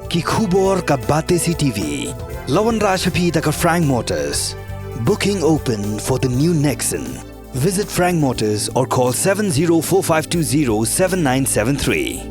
Ki khubor ka Bate CTV. Lawan Rashapi taka Frank Motors. Booking open for the new Nexon. Visit Frank Motors or call 7045207973.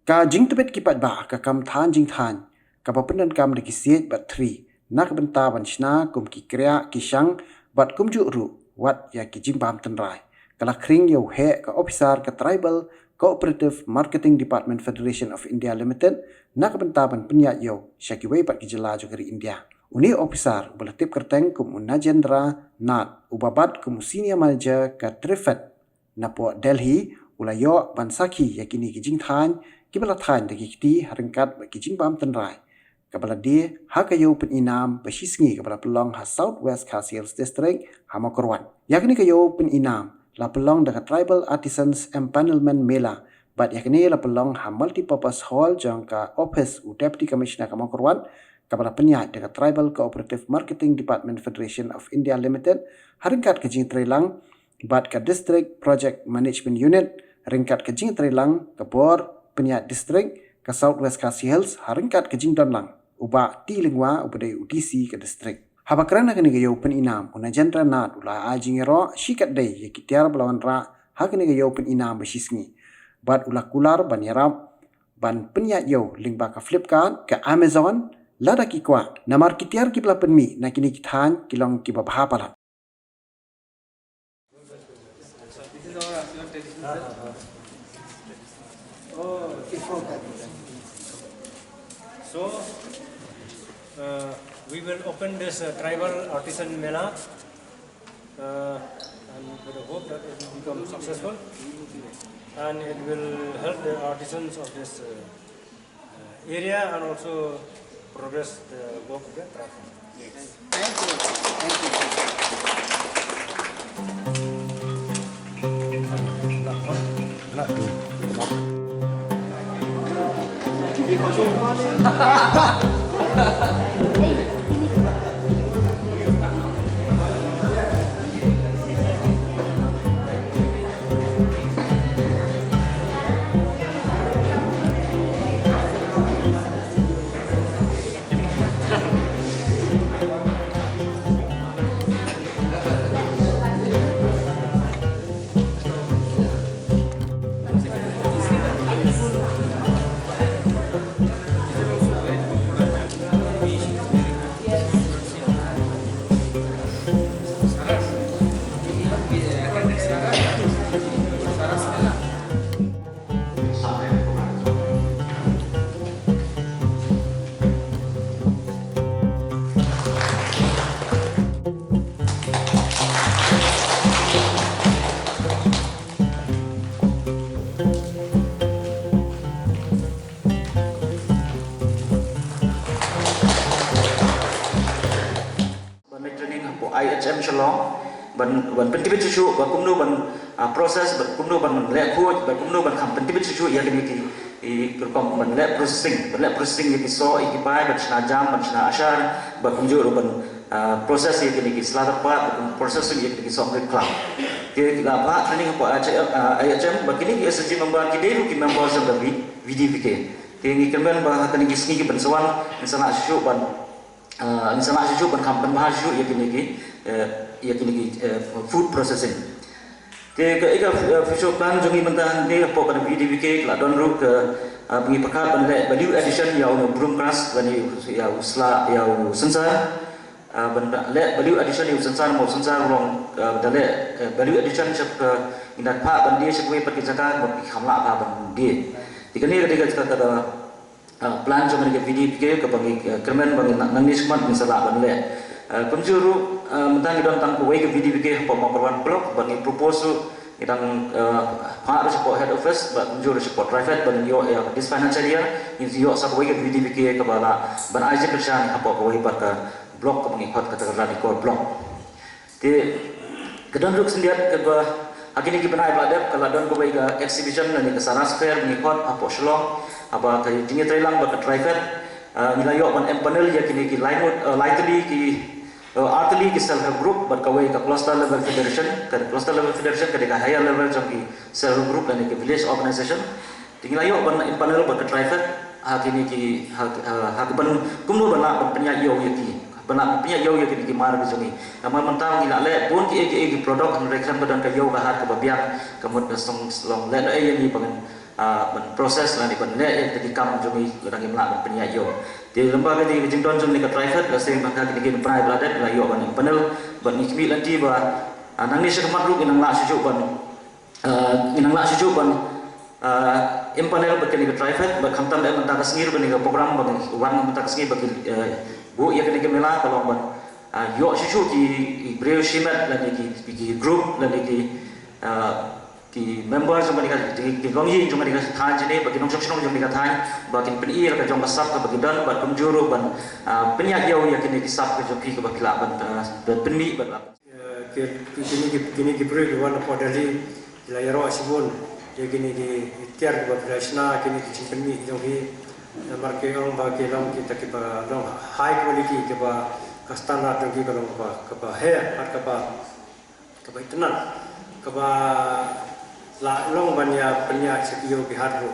Ka jing tebet kipat ba ka kam than jing than ka papenan kam de kisiet bat 3 nak benta ban shna kum ki kriya ki shang bat kum ju ru wat ya ki jing bam tenrai kala kring yo he ka officer ka tribal cooperative marketing department federation of India limited nak benta ban penya yo shaki wei bat ki jela jo kari India uni officer belatip kerteng kum unajendra nat ubabat kum senior manager ka trifet napo Delhi ulayo ban saki yakini ki jing than kibala than de kiti haringkat bagi jing bam tenrai kabala dia hakayo pen inam basisngi kabala pelong ha Southwest Khasiels district hamakorwan yakni kayo pen inam la pelong de tribal artisans empanelment mela bat yakni la pelong ha multipurpose hall jangka office u deputy commissioner hamakorwan kabala penyat de tribal cooperative marketing department federation of India limited haringkat ke jing trelang bat ka district project management unit ringkat ke jing trelang ke bor penyat distrik ke Southwest Khasiels haringkat ke jing donlang uba ti lingwa ubade UDC ke distrik haba kerana kene gayo pen inam una jendra nat ula ajing ro shikat dei ye kitiar belawan ra hakene gayo pen inam besisngi bat ula kular ban yarap ban penyat yo lingba ka Flipkart ke Amazon lada ki kwa namar kitiar ki bla penmi na kini kithan kilong ki babha pala So, we will open this tribal artisan mela and with the hope that it will become successful and it will help the artisans of this area and also progress the work of the traffic. Yes. Thank you. IHM Shalom ban pentibit susu ban kumno ban proses ban kumno ban lab food ban kumno ban kham pentibit susu ya kini ki kerkom ban lab processing ya kiso ikipai ban jam ban ashar ban kumjo ban proses ya kini ki selatan part ban processing ya kini ki so cloud ke la ba training ko IHM ban kini ki SG member ki deru ki member of the VDPK ke ni kemen ban kini ki sngi ban sawan insana susu ban insana susu ban kham ban bahaju ya kini ki food processing. Ke ika future plan jongi mentang ni apa pada VDPK la don ru ke pengi pakat ban value addition ya brum keras ban ya usla ya sensar ban value addition ya sensar mau sensar long dale value addition sep ke indat pa ban dia sep we perkisakan ban khamla pa ban dia. Tikani ketika kita plan jongi ke VDPK ke pengi kermen ban management misalnya ban le penjuru mentang idon tang kuai ke VDPK pemaparan blok bagi proposal idang part support head office penjuru support private bagi yo this financial year in yo sa kuai ke VDPK ke bala ban aja kerjaan apa kuai pada blok ke mengikut katakanlah di core blok di kedon ruk sendiat ke Agini kita pernah ibadat kalau don kubai ke exhibition dan ke Saras Fair mengikut apa Shalom apa ke jenis Thailand berkat private nilai yo ban panel ya kini ki lightly ki artly ki self help group berkawai ke cluster level federation ke higher level jom ki self help group dan ke village organization tinggal yo ban panel berkat private kini ki ban kumnu bala penya yo yaki bala penya yo yaki ki mar bi jungi amal mentang ila le pun ki produk an rekam badan ka yo ka hat ka babiak kamut song long le ni bangan ban proses la ni ban le ki kam jungi kadang ki mla penya yo di lembaga di jingdon jungi ka private la sing bangka ki private la det la yo ban panel ban ni mi lanti ba nang ni sekemat ru inang la sujuk ban impanel bakal ke private bak khamtam da menta kasngir bani ke program bani wan menta kasngir baki bu ya ke mela kalau ban yo shishu ki breu shimat la ki group la ki members bani ki gongyi jong bani ka than jene baki nong chong jong bani ka than baki pen ir ka jong basap ka baki dan bak kumjuru ban penyak yo ya ke ki sap ka jong ki baki la ban penmi ban kini ki breu wan podali la yaro asibun jadi ni tiar buat fresna kini simpan ni jauh ni market orang bagi orang kita kita orang high quality kita standar tinggi kalau kita hair atau kita itenan kita la long banyak sekiyo bihar tu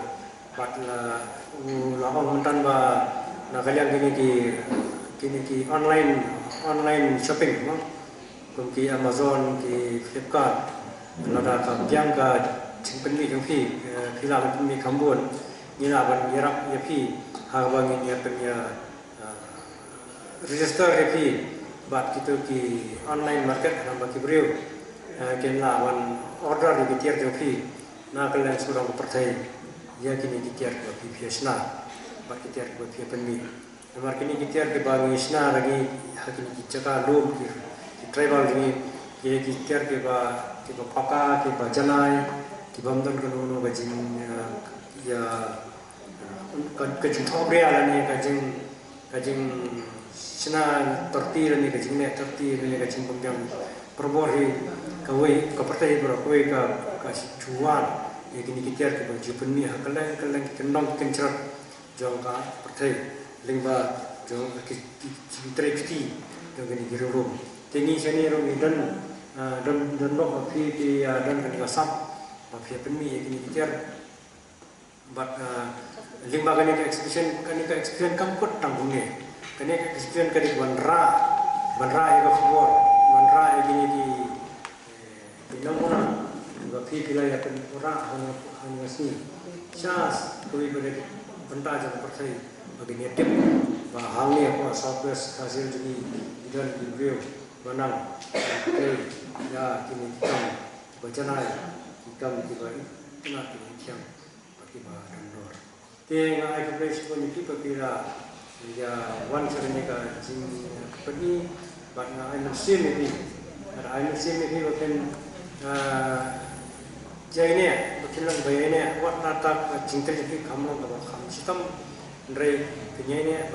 buat la orang mentan ba nak kalian kini ki online shopping ki Amazon ki Flipkart nada yang ka simpan ni jauh ni kita akan punya kambuan, ni lah akan nyerap ya pi, hawang ini punya register ya pi, buat kita ki online market nama ki beriu, kita akan order di tiar jauh pi, nak kalian sudah berpercaya, ya kini tiar buat pi biasa, buat tiar buat pi penmi, nomor kini tiar ke bang isna lagi, kini kita lom ki tribal ini, ki tiar ke paka ke janai. Dibamdan kalau kajing ya kajing thobria lah ni kajing sena terti lah ni kajing net terti lah ni kajing pembiang perbori kawai kepertai berakawai ka cuan ya kini kita ke baju penmi kalian kendang kencer jauh ka pertai lingba jauh kitrekti jauh kini girum tinggi seni rum dan dok api dan kini kasap mafia penmi yang kini kita buat limba kani ke exhibition kamput tanggungnya kani ke exhibition kani banra yang keluar banra yang kini di pinamuna mafia pilih yang penura hanya sini syas kami boleh benda jangan percaya bagi tip bahangnya apa southwest hasil jadi dan review menang ya kini kita berjalan kami juga nak dihiang bagi bahan dor. Tiang ayat beres pun itu berbeda. Ya, wan sebenarnya jing pergi, bahkan ayat musim ini, bukan jahitnya, bukan lagi bayarnya. Wat natak cinta jadi kamu kalau sistem dari penyainya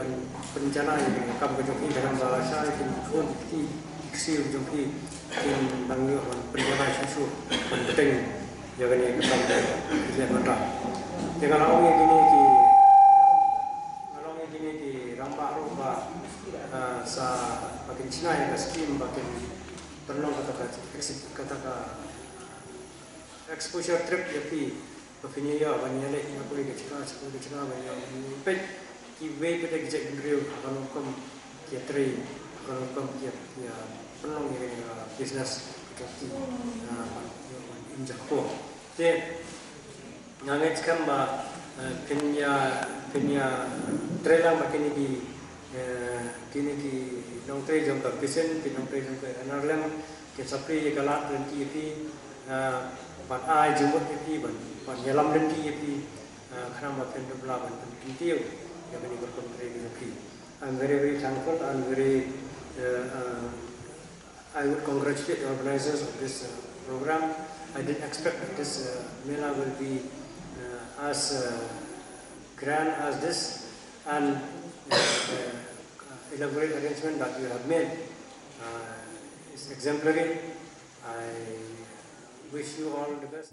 perencana yang kamu kejoki dalam bahasa yang pun diksi kejoki yang bangun perencana susu penting. Jangan yang kita lihat mata. Jangan orang gini ki rampak rumah sa makin Cina yang skim makin perlu kata exposure trip jadi begini ya banyak lagi yang boleh kita banyak pet kiway pada kerja beliau kalau kamu kiatri kalau kamu ya perlu yang business kita Jago, jadi nganget kan bah kenya trailer makin ini kini nong trailer jam terpesen, nong trailer jam analam, kesapri galat dan kipi, ban ai jumut kipi, ban nyelam dan kipi, kerana makin belaban dan kipi, yang ini berkontrol kipi. I'm very thankful and I would congratulate the organizers of this program. I didn't expect that this Mela will be as grand as this and elaborate arrangement that you have made is exemplary. I wish you all the best.